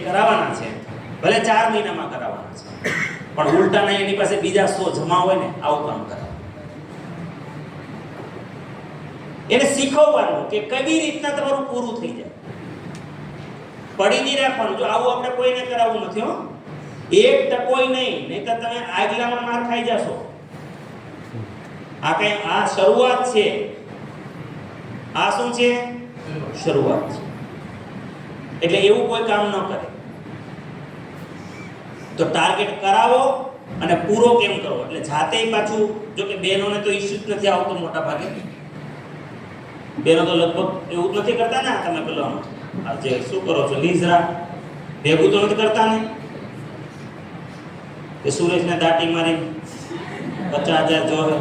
કરાવવાના છે, ભલે 4 મહિનામાં કરાવવાના છે, પણ ઉલટાના એની પાસે બીજા 100 જમા હોય ને આવું કામ કરાવે. એને શીખવવાનું કે કેવી રીતના તમારું પૂરું થઈ જાય. પડી નહીં રાખવાનું. જો આવું આપણે કોઈને કરાવવું નથી હો, 1% નહીં તો તમે આગલામાં માર ખાઈ જશો. આ શરૂઆત છે. આ શું છે? શરૂઆત છે. એટલે એવું કોઈ કામ ન કરે. તો ટાર્ગેટ કરાવો અને પૂરો કેમ કરવો. એટલે જાતે પાછું, જો કે બહેનોને તો ઇશ્યુ જ નથી આવતો મોટા ભાગે. બહેનો તો લગભગ એવું નથી કરતા ને, તમે પેલો જે શું કરો છો લીઝરા ભેગું તો નથી કરતા ને કે સુરેશને દાટી મારી 50,000 જોવે.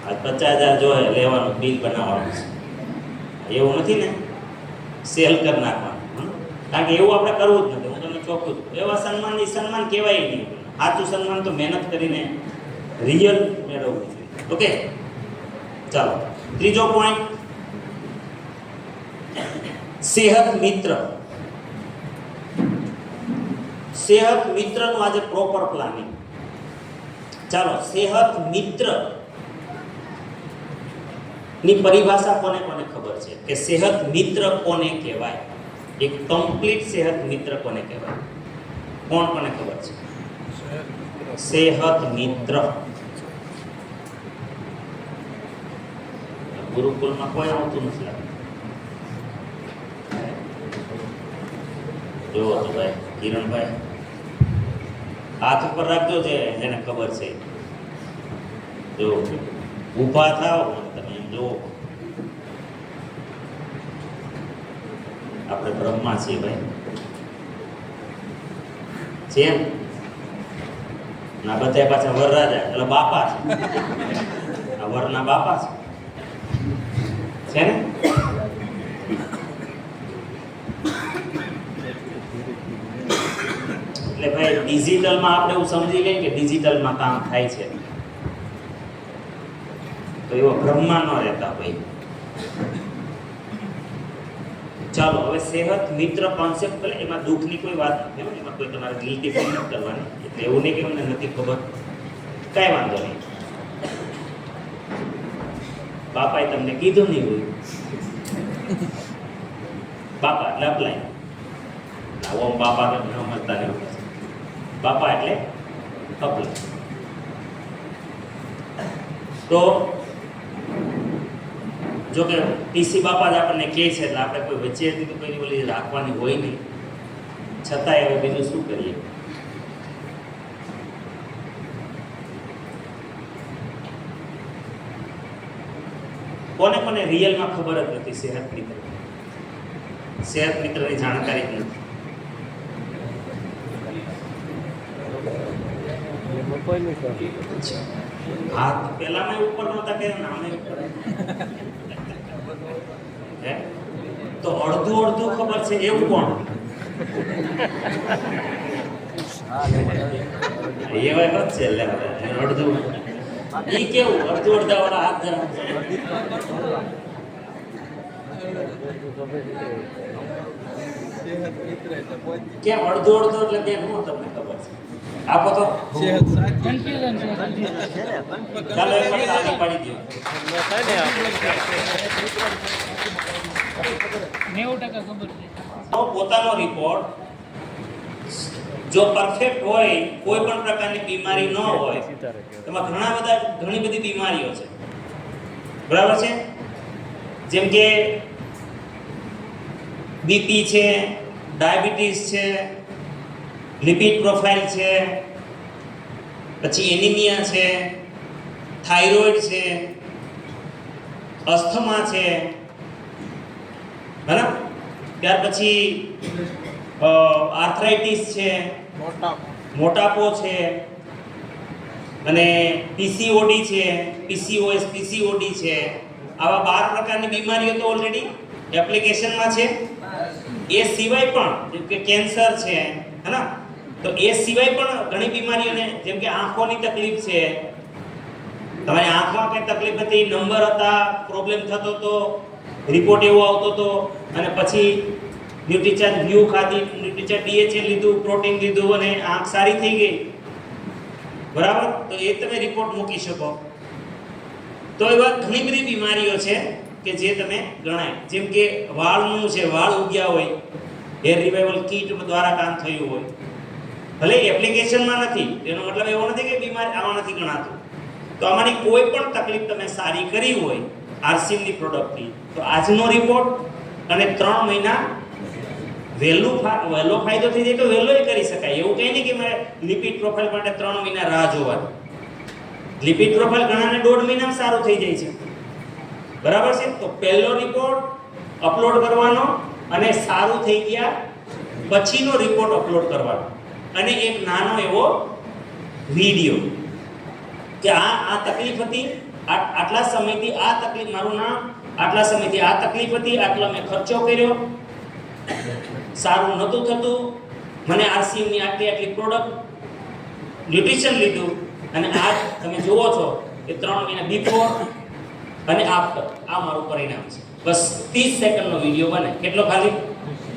આજ 50,000 જોવે લેવાનું, બિલ બનાવવાનું છે. એવું નથી ને, સેલ કરી નાખવાનું. કારણ કે એવું આપણે કરવું જ નથી. હું તમને ચોખ્ખું છું. એવા સન્માન કહેવાય નહીં. સાચું સન્માન તો મહેનત કરીને રિયલ મેળવવું જોઈએ. ઓકે, ચાલો ત્રીજો પોઈન્ટ, સેહત મિત્ર. સેહત મિત્રનું આજે પ્રોપર પ્લાનિંગ. ચાલો, સેહત મિત્ર ની પરિભાષા કોને કોને ખબર છે કે સેહત મિત્ર કોને કહેવાય? એક કમ્પ્લીટ સેહત મિત્ર કોને કહેવાય? કોને ખબર છે? સેહત મિત્ર. ગુરુકુલમાં કોઈ આવતું નથી લાગતું. જો તો ભાઈ કિરણભાઈ હાથ ઉપર રાખજો, જે એને ખબર છે. જો ઊભા થાવ તમે જો, આપણે બ્રહ્મા છીએ ભાઈ. છે ના બધા પાછા વરરાજા એટલે બાપા છે. આ વરના બાપા છે ને. એટલે ભાઈ ડિજિટલમાં આપણે એવું સમજી લઈએ કે ડિજિટલમાં કામ થાય છે, તો એવો બ્રહ્મા ન રહેતા ભાઈ. ચાલો હવે સેહત મિત્ર કોન્સેપ્ટ કરે, એમાં દુઃખની કોઈ વાત નથી, એમાં કોઈ તમારે ગિલ્ટી ફીલ નથી કરવાની. એટલે એવું નહીં કે મને નથી ખબર, કાંઈ વાંધો નહીં. બાપાએ તમને કીધું નહીં હોય. બાપા એટલે અપલાય. ઓમ બાપા તો સમજતા નહીં. બાપા એટલે અપલાય. તો જો કે ટીસી બાપા જ આપણને કહે છે, એટલે આપણે કોઈ વચ્ચે હતી કોઈ ઓલી રાખવાની હોય નહીં. છતાંય હવે બીજું શું કરીએ? કોને કોને રિયલમાં ખબર જ નથી સેહત મિત્ર? સેહત મિત્રની જાણકારી જ નથી. હાથ પેલામાં ઉપર નહોતા કે નામે ઉપર. તો અડધું ખબર છે એવું કોણ? એવા જ છે. અડધું ઈ કેવું? અડધા વાળા હાથ જરા કેમ અડધું એટલે બેન હું તમને ખબર છે? આપો તો કન્ફ્યુઝન છે. ચાલો એક વખત આગળ પાડી દો. 90% ખબર છે. પોતાનો રિપોર્ટ જો પરફેક્ટ હોય, કોઈ પણ પ્રકારની બીમારી ન હોય, એમાં ઘણી બધી બીમારીઓ છે, બરાબર છે? જેમ કે બીપી છે, ડાયાબિટીસ છે, લિપિડ પ્રોફાઇલ છે, પછી એનિમિયા છે, થાઇરોઇડ છે, અસ્થમા છે, બરાબર? ત્યાર પછી આર્થરાઇટિસ છે, મોટાપો છે, અને પીસીઓડી છે, પીસીઓએસ, પીસીઓડી છે. આવા 12 પ્રકારની બીમારીઓ તો ઓલરેડી એપ્લિકેશનમાં છે. એ સિવાય પણ જેમ કે કેન્સર છે, હેના? તો એ સિવાય પણ ઘણી બીમારીઓને, જેમ કે આંખોની તકલીફ છે, તમારી આંખમાં કઈ તકલીફ હતી, નંબર હતા, પ્રોબ્લેમ થતો હતો, રિપોર્ટ એવો આવતો હતો, અને પછી ન્યુટ્રીચાર્જ વ્યૂ ખાધી, ન્યુટ્રીચાર્જ DHA લીધું, પ્રોટીન લીધું અને આંખ સારી થઈ ગઈ, બરાબર? તો એ તમે રિપોર્ટ મૂકી શકો. તો એવા ઘણી બધી બીમારીઓ છે કે જે તમે ગણાય, જેમ કે વાળનું છે, વાળ ઉગ્યા હોય, હેર રિવાઇવલ કીટ દ્વારા કામ થયું હોય, ભલે એપ્લિકેશનમાં નથી, એનો મતલબ એવો નથી કે બીમારી આમાં નથી ગણાતું. તો આમાંની કોઈ પણ તકલીફ તમે સારી કરી હોય આરસીએમની પ્રોડક્ટથી, તો આજનો રિપોર્ટ અને 3 મહિના વહેલો ફાયદો થઈ જાય તો વહેલોય કરી શકાય. એવું કંઈ નહીં કે મારે લિપિડ પ્રોફાઇલ માટે 3 મહિના રાહ જોવાની. લિપિડ પ્રોફાઇલ ઘણાને 1.5 મહિનામાં સારું થઈ જાય છે, બરાબર છે? તો પહેલો રિપોર્ટ અપલોડ કરવાનો અને સારું થઈ ગયા પછીનો રિપોર્ટ અપલોડ કરવાનો, અને એક નાનો એવો વિડીયો કે આ તકલીફ હતી, આટલા સમયથી આ તકલીફ, મારું નામ, આટલા સમયથી આ તકલીફ હતી, આટલો મેં ખર્ચો કર્યો, સારું નહોતું થતું, મને આરસીએમની આટલી પ્રોડક્ટ, ન્યુટ્રિશન લીધું, અને આજ તમે જુઓ છો કે 3 મહિના બિફોર અને આફ્ટર, આ મારું પરિણામ છે. બસ 30 સેકન્ડનો વિડીયો બને. કેટલો? ખાલી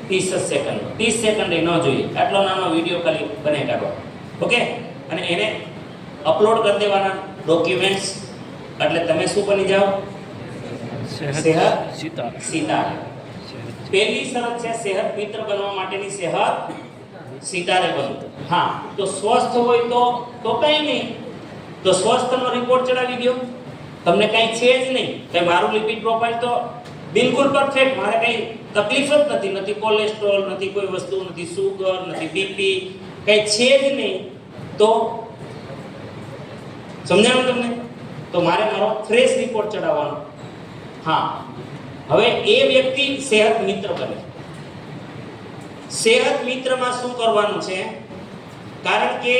30 સેકન્ડનો. 30 સેકન્ડ ન જોઈએ, આટલો નાનો વિડીયો ખાલી બને કાઢો. ઓકે? અને એને અપલોડ કરી દેવાના ડોક્યુમેન્ટ્સ, એટલે તમે શું બની જાઓ? સેહત સિતારે. પહેલી શરત છે સેહત મિત્ર બનવા માટેની, સેહત સિતારે બનવું. હા, તો સ્વસ્થ હોય તો કંઈ નહીં, તો સ્વસ્થનો રિપોર્ટ ચડાવી દો, તમને કંઈ છે જ નહીં, કે મારું લિપિડ પ્રોફાઇલ તો બિલકુલ પરફેક્ટ, મારે કંઈ તકલીફ જ નથી, નથી કોલેસ્ટ્રોલ, નથી કોઈ વસ્તુ, નથી સુગર, નથી બીપી, કંઈ છે જ નહીં, તો સમજાણું તમને? તો મારે મારો ફ્રેશ રિપોર્ટ ચડાવવાનો. હા, હવે એ વ્યક્તિ સેહત મિત્ર બને. સેહત મિત્રમાં શું કરવાનું છે? કારણ કે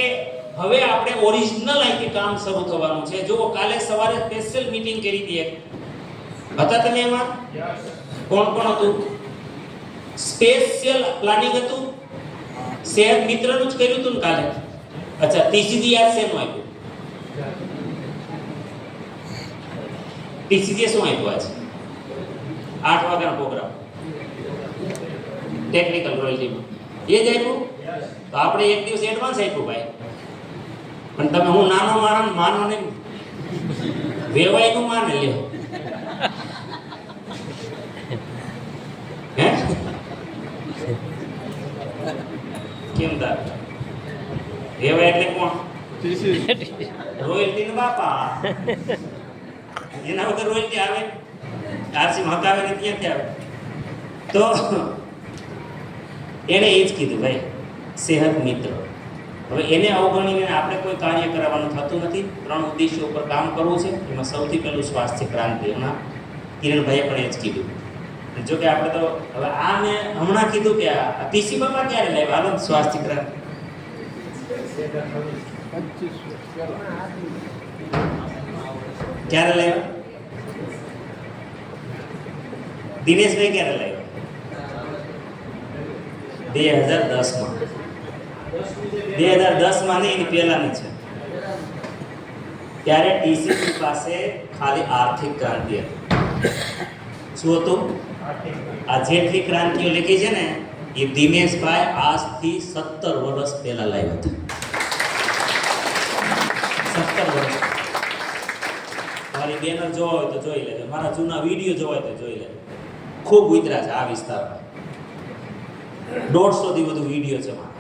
હવે આપણે ઓરિજિનલ અહીંથી કામ શરૂ થવાનું છે. જો કાલે સવારે સ્પેશિયલ મીટિંગ કરી હતી, હતા તમે એમાં? કોણ કોણ હતું? સ્પેશિયલ પ્લાનિંગ હતું, સેહત મિત્રનું જ કર્યું હતું ને કાલે. અચ્છા, TCG યાદ શેનું આપ્યું? TCG શું આપ્યું આજે? 8 વાગ્યાનો પ્રોગ્રામ, ટેકનિકલ રોયલ્ટીમાં એ જ આપ્યું. તો આપણે એક દિવસ એડવાન્સ આપ્યું ભાઈ, પણ તમે હું નાનો માણસ માનો નહીં, વેવાયનું માને લ્યો. હે કેમ તાર વેવાય એટલે કોણ? રોયલ્ટી નો બાપા. એના વગર રોયલ્ટી આવે? આરસી હકાવે ને ક્યાંથી આવે? તો એને એ જ કીધું ભાઈ, સેહત મિત્ર. હવે એને અવગણીને આપણે કોઈ કાર્ય કરાવવાનું થતું નથી. 3 ઉદ્દેશ્યો ઉપર કામ કરવું છે. એમાં સૌથી પહેલું સ્વાસ્થ્ય ક્રાંતિ. હમણાં કિરણભાઈએ પણ એ જ કીધું. જો કે આપણે તો હવે આ મેં હમણાં કીધું કે આ પીસી બાપા ક્યારે લાવ્યા? હાલો સ્વાસ્થ્ય ક્રાંતિ ક્યારે લાવ્યા? દિનેશભાઈ ક્યારે લાવ્યા? 2010માં. 2010માં નહીં, એની પહેલાની છે. ત્યારે ટીસીસી પાસે ખાલી આર્થિક ક્રાંતિ હતી. શું હતું? આ જેટલી ક્રાંતિઓ લખી છે ને, એ દિનેશભાઈ આજથી 17 વર્ષ પહેલા લાવ્યા હતા. 17 વર્ષ. મારી બેનર જોવા હોય તો જોઈ લેજો, મારા જૂના વિડીયો જોવા હોય તો જોઈ લેજો. ખૂબ ઉતર્યા છે આ વિસ્તારમાં. 150 થી વધુ વિડીયો છે મારા,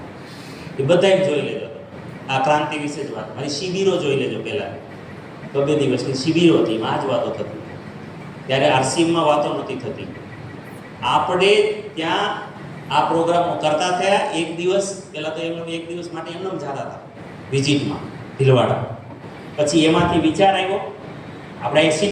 એ બધાય જોઈ લેજો. આ ક્રાંતિ વિશે જ વાત. મારી શિબિરો જોઈ લેજો. પહેલા 2 દિવસની શિબિરો હતી, એમાં આ જ વાતો થતી. ત્યારે આરસીએમમાં વાતો નથી થતી. આપણે ત્યાં આ પ્રોગ્રામો કરતા થયા. એક દિવસ પહેલા તો એમને 1 દિવસ માટે એમને જતા હતા વિઝિટમાં ભીલવાડા. પછી એમાંથી વિચાર આવ્યો આપણે